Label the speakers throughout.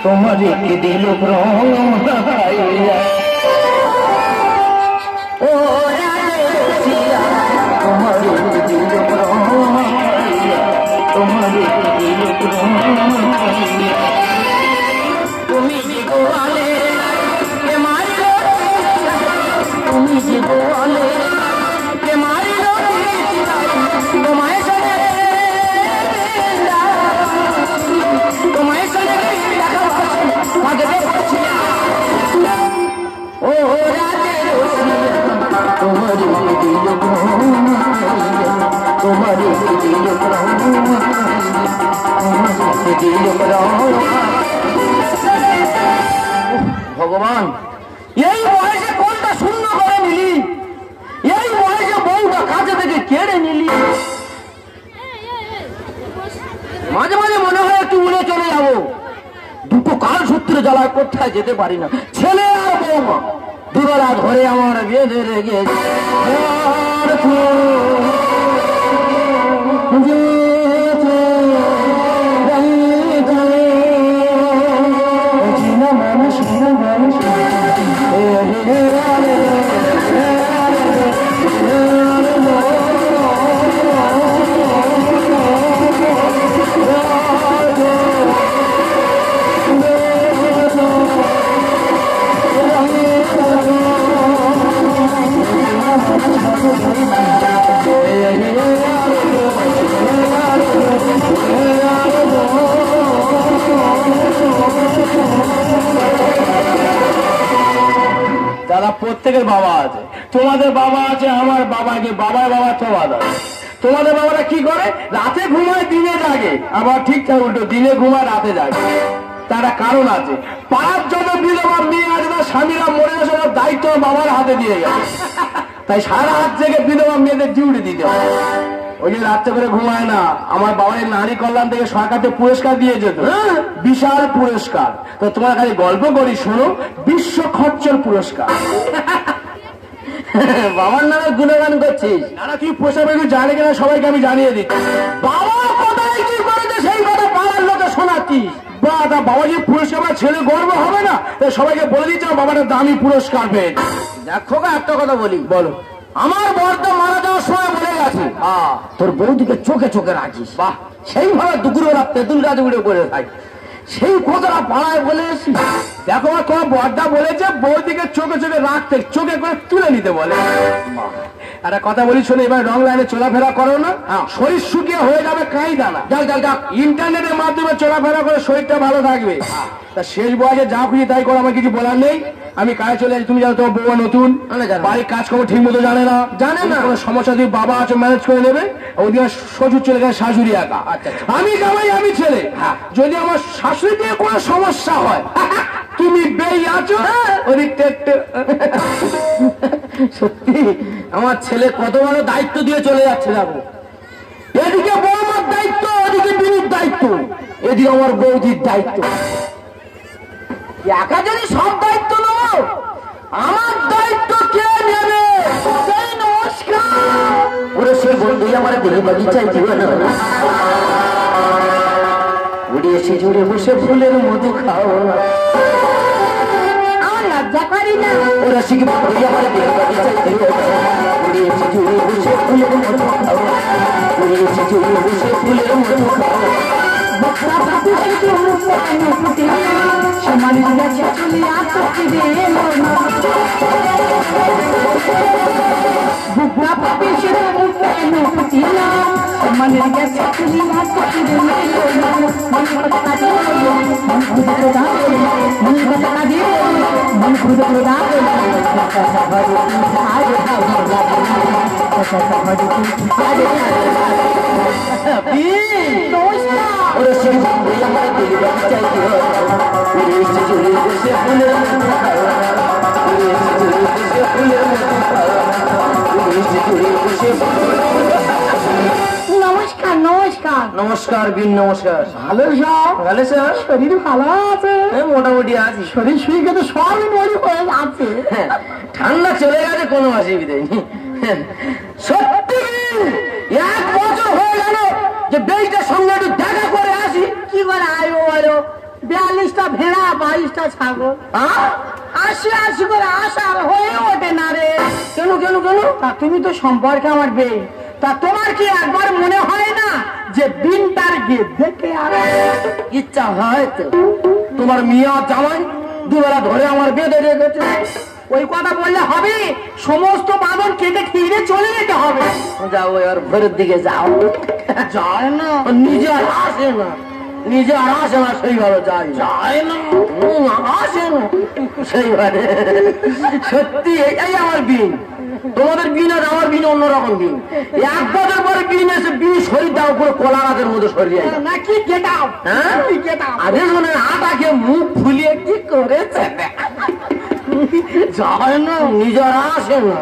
Speaker 1: তোমারে কে দিল প্রাণ ও রাধে রসিয়া তোমারে কে দিল প্রাণ তোমারে কে দিল প্রাণ তুমি যে গোয়ালে কে মারিল তুমি যে গোয়ালে কে মারিল তোমায় সনে তোমায় সনে ও রাধে রসিয়া তোমারে দিল তোমারে দিল তোমারে দিল ভগবান এই বয়সে কোনটা শূন্য করে নিলি এই বয়সে বউটা কাছে থেকে কেড়ে নিলি মাঝে মাঝে মনে হয় একটু উড়ে চলে যাবো দুটো কাল সূত্রে জ্বালায় কোথায় যেতে পারি না ছেলে আর বৌমা দুবেলা ধরে আমার বেঁধে রেখেছে দাদা প্রত্যেকের বাবা আছে তোমাদের বাবা আছে আমার বাবাকে বাবার বাবা তোমাদের তোমাদের বাবারা কি করে রাতে ঘুমায় দিনে জাগে আবার ঠিকঠাক উল্টো দিনে ঘুমায় রাতে জাগে তারা কারণ আছে পাঁচ যত বিধবা মেয়ে আছে তার স্বামীরা মরে গেছে দায়িত্ব বাবার হাতে দিয়ে গেছে তাই সারা হাত থেকে বিধবা মেয়েদের ডিউটি দিতে হয় ওই যে রাত্রে করে ঘুমায় না আমার বাবার নারী কল্যাণ থেকে সরকারকে পুরস্কার দিয়ে যেত বিশাল পুরস্কার তো তোমার কাছে গল্প করি শোনো বিশ্ব খরচর পুরস্কার বাবার নামে গুণগান করছিস না তুই পোষাবে জানে কিনা সবাইকে আমি জানিয়ে দিচ্ছি বাবা কোথায় কি করেছে সেই কথা পাড়ার লোকে শোনাচ্ছিস বাবা যে পুরস্কার ছেলে গর্ব হবে না সবাইকে বলে দিচ্ছে বাবাটা দামি পুরস্কার পেয়েছে দেখো একটা কথা বলি বলো আমার বর্দা মারা যাওয়ার সময় বলে গেছে তোর বৌদিকে চোখে চোখে রাখিস বাহ সেইভাবে দুপুরবেলা তেঁতুল গাছ উড়ে পড়ে থাকে সেই কথাটা পাড়ায় বলে এসি দেখো তোমার বর্দা বলেছে বৌদিকে চোখে চোখে রাখতে চোখে করে তুলে নিতে বলে একটা কথা বলি শোনো এবার রং লাইনে চলাফেরা করো না শরীর শুকিয়ে হয়ে যাবে কাই দানা যাক যাক যাক ইন্টারনেটের মাধ্যমে চলাফেরা করে শরীরটা ভালো থাকবে তা শেষ বয়সে যা খুশি তাই করো আমার কিছু বলার নেই আমি কাজে চলে যাচ্ছি তুমি জানো তোমার বউয়া নতুন বাড়ির কাজ করবো ঠিক মতো জানে না কোনো সমস্যা দিয়ে বাবা আছে ম্যানেজ করে নেবে ওদিকে শ্বশুর চলে গেছে শাশুড়ি একা আমি জামাই আমি ছেলে যদি আমার শাশুড়ি দিয়ে কোনো সমস্যা হয় তুমি বেই আছো ওদিকটা সত্যি আমার ছেলে কত বড় দায়িত্ব দিয়ে চলে যাচ্ছে যাবো এদিকে বৌমার দায়িত্ব ওদিকে বিনির দায়িত্ব এদিকে আমার বৌদির দায়িত্ব একা যদি সব দায়িত্ব নেব আমার দায়িত্ব কে নেবে নমস্কার ওরে সে বন্ধু আমার দিলে বাগিচায় দিবে না উড়িয়ে সে জুড়ে বসে ফুলের মধু খাও আমার লজ্জা করি না ওরা শিখবে আমার দিলে বাগিচায় দিবে উড়িয়ে সে জুড়ে বসে ফুলের মধু খাও উড়িয়ে সে জুড়ে বসে ফুলের মধু খাও বকরা বাবু শুধু মুখে ফুটে সমানের কাছে চলে আসতে দে বকরা বাবু শুধু মুখে ফুটে সমানের কাছে চলে আসতে দে মন কথা কাজে মন খুদ খোদা মন কথা কাজে মন খুদ খোদা ওরে সে আমার দিল বাচ্চা ওরে সে জুড়ে বসে ফুলের মতো ওরে সে জুড়ে বসে ফুলের মতো ওরে সে জুড়ে বসে নমস্কার নমস্কার নমস্কার বিন নমস্কার ভালো স্যার ভালো স্যার শরীর ভালো আছে মোটামুটি আছে শরীর শুয়ে গেছে সবই নড়ি হয়ে যাচ্ছে ঠান্ডা চলে গেছে কোনো অসুবিধা নেই সত্যি 1 বছর হয়ে গেল যে বেইটার সঙ্গে একটু দেখা করে আসি কি করে আয়ো আয়ো 42টা
Speaker 2: ভেড়া 22টা ছাগল, 80 করে আসার হয়ে ওঠে না রে।
Speaker 1: কেন কেন কেন?
Speaker 2: তা তুমি তো সম্পর্কে আমার বেয়ে, তা তোমার কি একবার মনে হয় না যে বিনটার গিয়ে দেখে আর
Speaker 1: ইচ্ছা হয় তো তোমার মিয়া জামাই দুবেলা ধরে আমার বেঁধে রেখেছে।
Speaker 2: ওই কথা বললে হবে? সমস্ত বাঁধন কেটে খিরে চলে যেতে হবে।
Speaker 1: যাও এবার ভোরের দিকে যাও।
Speaker 2: যায় না,
Speaker 1: নিজে আর আসে না, নিজে আর আসে না, সেইভাবে যায়
Speaker 2: যায় না।
Speaker 1: আসে না সেইভাবে। সত্যি এই আমার বিন, তোমাদের বিন আর আমার বিন অন্যরকম বিন। 1 বছর পরে বিন এসে বিন শরীর দাও করে কলা গাছের মধ্যে সরিয়ে যায়।
Speaker 2: না কি গেটাও,
Speaker 1: হ্যাঁ
Speaker 2: কি গেটাও।
Speaker 1: আরে শোনে আটাকে মুখ ফুলিয়ে কি করেছে, যায় না, নিজের আসে না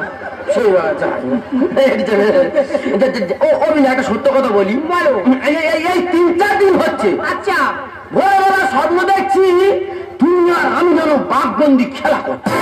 Speaker 1: সেইভাবে যায় না। ও বিন একটা সত্য কথা বলি,
Speaker 2: বলো।
Speaker 1: এই 3-4 দিন হচ্ছে
Speaker 2: আচ্ছা,
Speaker 1: ভোরবেলা স্বপ্ন দেখছি তুমি আর আমি যেন বাঘবন্দি খেলা করছি।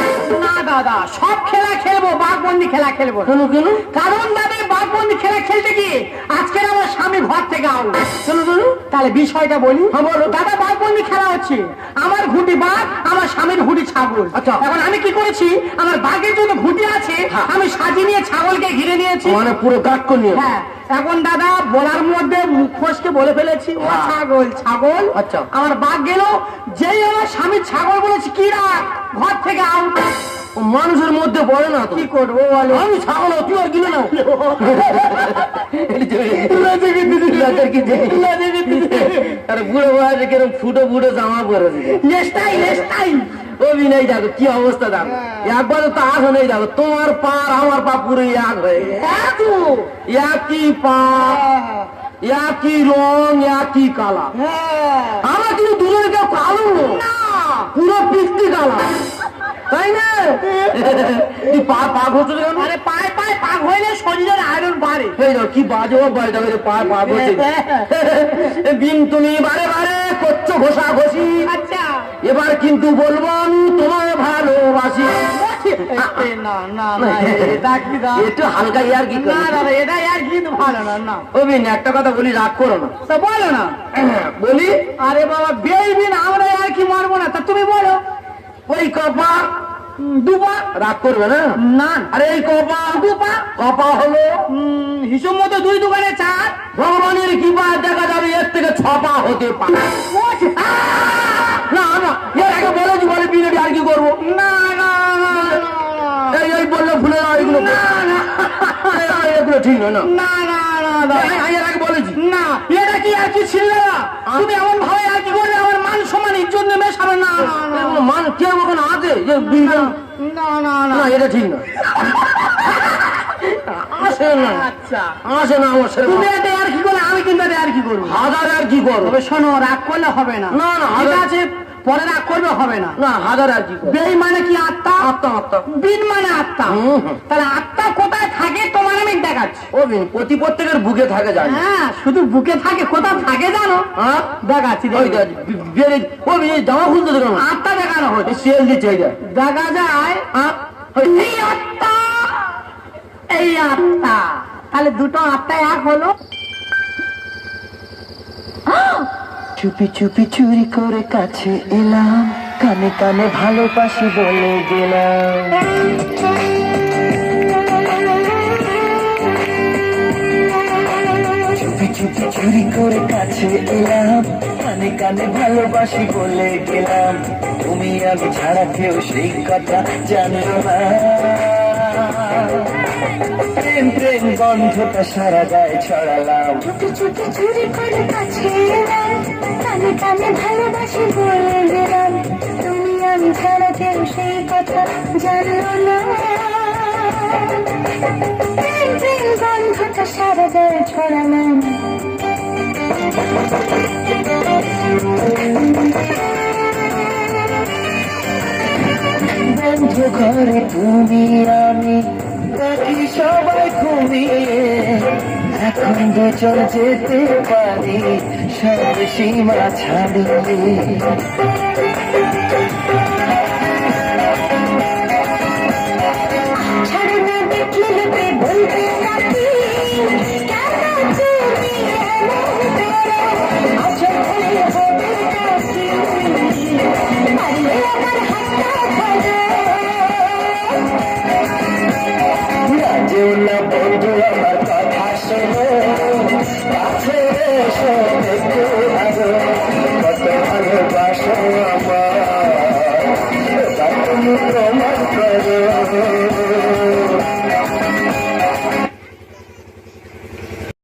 Speaker 2: না দাদা, সব খেলা খেলবো, বাঘবন্দি খেলা খেলবো না।
Speaker 1: কেন কেন?
Speaker 2: কারণ দাদা বাঘবন্দি খেলা খেলতে গিয়ে আজকে আমার স্বামী ঘর থেকে আউট।
Speaker 1: কেন কেন?
Speaker 2: তাহলে বিষয়টা বলি।
Speaker 1: হ্যাঁ বলো।
Speaker 2: দাদা বাঘবন্দি খেলা হচ্ছে, আমার ঘুটি বাঘ, আমার স্বামীর ঘুটি ছাগল।
Speaker 1: আচ্ছা।
Speaker 2: এখন আমি কি করেছি, আমার বাঘের জন্য ঘুটি আছে,
Speaker 1: হ্যাঁ।
Speaker 2: আমি সাজিয়ে নিয়ে ছাগলকে ঘিরে নিয়েছি।
Speaker 1: মানে পুরো গাট্ট নিয়ে?
Speaker 2: হ্যাঁ। এখন দাদা বলার মধ্যে মুখ ফসকে বলে ফেলেছি, ও
Speaker 1: হ্যাঁ।
Speaker 2: ছাগল ছাগল।
Speaker 1: আচ্ছা।
Speaker 2: আমার বাঘ গেল, যেই আমার স্বামীর ছাগল বলেছি কি রাখ, ঘর থেকে আউট।
Speaker 1: ও মানুষের মধ্যে পড়ে না তো।
Speaker 2: কি করবো বলো?
Speaker 1: আমি ছাগল, তুই আর গিলে নাও। আরে বুড়ো বয়সে কিরম ফুটো ফুটো জামা পরেছে।
Speaker 2: নেস্টাই নেস্টাই।
Speaker 1: ও বিনয় দেখো কি অবস্থা, দেখো একবার তো আসো নেই, দেখো তোমার পা আর আমার পা পুরো এক হয়ে গেছে। একই পা, একই রং, একই কালা। আমরা কিন্তু দুজনে কেউ কালো না, পুরো পিস্তি কালা, তাই না? তুই পা পা ঘষতে কেন?
Speaker 2: আরে পায়ে পায়ে পাক হইলে শরীরের আয়রন বাড়ে।
Speaker 1: এই দেখো কি বাজে বাড়ি, দেখো পা পা ঘষে। বিন তুমি বারে বারে করছো ঘষা ঘষি,
Speaker 2: আচ্ছা।
Speaker 1: এবার কিন্তু বলবো আমি তোমায় ভালোবাসি।
Speaker 2: না না না, এটা কি দা?
Speaker 1: একটু হালকা ইয়ার কি
Speaker 2: না দাদা, এটা আর কিন্তু ভালো না। না
Speaker 1: ও বিন একটা কথা বলি, রাগ করো না।
Speaker 2: তা বলো না।
Speaker 1: বলি
Speaker 2: আরে বাবা বেইবিন, আমরা আর কি মারবো না, তা তুমি বলো।
Speaker 1: ওই কপা
Speaker 2: দুপা।
Speaker 1: রাগ করবে না?
Speaker 2: না
Speaker 1: আরে এই কপা
Speaker 2: দুপা।
Speaker 1: কপা হলো
Speaker 2: হিসেব মতো 2 দোকানে 4।
Speaker 1: ভগবানের কৃপা দেখা যাবে এর থেকে 6 পা হতে পারে। না না এর আগে বলেছি, বলে বিনেটি আর কি করবো?
Speaker 2: না না না
Speaker 1: এই এই বললে ভুলে যাও এগুলো।
Speaker 2: না না
Speaker 1: এগুলো ঠিক নয় না।
Speaker 2: না না না
Speaker 1: আমি এর আগে বলেছি।
Speaker 2: না, এটা কি আর কি ছিল না? তুমি এমন ভাবে আর কি করলে আমার মান সম্মান ইজ্জত নেমে সাবে। না
Speaker 1: এগুলো মান কেউ ওখানে আছে যে বিনজন?
Speaker 2: না না না
Speaker 1: না এটা ঠিক না, আসে না,
Speaker 2: আচ্ছা,
Speaker 1: আসে না আমার সাথে।
Speaker 2: তুমি এটা আর কি করলে, আমি কিন্তু এটা আর কি করবো?
Speaker 1: হাজার আর কি করবো?
Speaker 2: তবে শোনো, রাগ করলে হবে না।
Speaker 1: না, না,
Speaker 2: ঠিক
Speaker 1: হাজার-
Speaker 2: আছে, পরে রাগ করবে হবে না।
Speaker 1: না হাজার আর কি করবো?
Speaker 2: বেই মানে কি আত্মা,
Speaker 1: আত্মা আত্মা।
Speaker 2: বিন মানে আত্মা।
Speaker 1: হুম, হুম।
Speaker 2: তাহলে আত্মা কোথায় থাকে তোমার আমি দেখাচ্ছি।
Speaker 1: ও বিন প্রতি প্রত্যেকের বুকে থাকে জানি।
Speaker 2: হ্যাঁ, শুধু বুকে থাকে, কোথায় থাকে জানো?
Speaker 1: হ্যাঁ
Speaker 2: দেখাচ্ছি,
Speaker 1: ওই
Speaker 2: দেখো।
Speaker 1: ও বিন জামা খুলতে দেবে না,
Speaker 2: আত্মা দেখানো হচ্ছে।
Speaker 1: সেল দিচ্ছে এই দেখ।
Speaker 2: দেখা যায় এই আত্মা, এই আত্মা। তাহলে দুটো আত্মা এক হলো।
Speaker 3: চুপি চুপি চুরি করে কাছে এলাম, কানে কানে ভালোবাসি বলে গেলাম। চুপি চুপি চুরি করে কাছে এলাম, কানে কানে ভালোবাসি বলে গেলাম। তুমি আমি ছাড়া কেউ সেই কথা জানো না। প্রেম প্রেম গন্ধটা সারা গায়ে ছড়ালাম।
Speaker 4: চুপি চুপি চুরি করে কাছে এলাম, কানে কানে ভালোবাসি বলে গেলাম। তুমি আমি ছাড়া কেউ সেই কথা জানলো না। প্রেম প্রেম গন্ধটা সারা গায়ে ছড়ালাম।
Speaker 3: বন্ধ ঘরে তুমি আমি, বাকি সবাই ঘুমিয়ে, এখন দুজন যেতে পারি সব সীমা ছাড়িয়ে।
Speaker 4: ছাড়ো না দেখলে লোকে বলবে নাকি, কেন তুমি এমন করো? আচ্ছা ভুলে হবে নাকি?
Speaker 3: এসো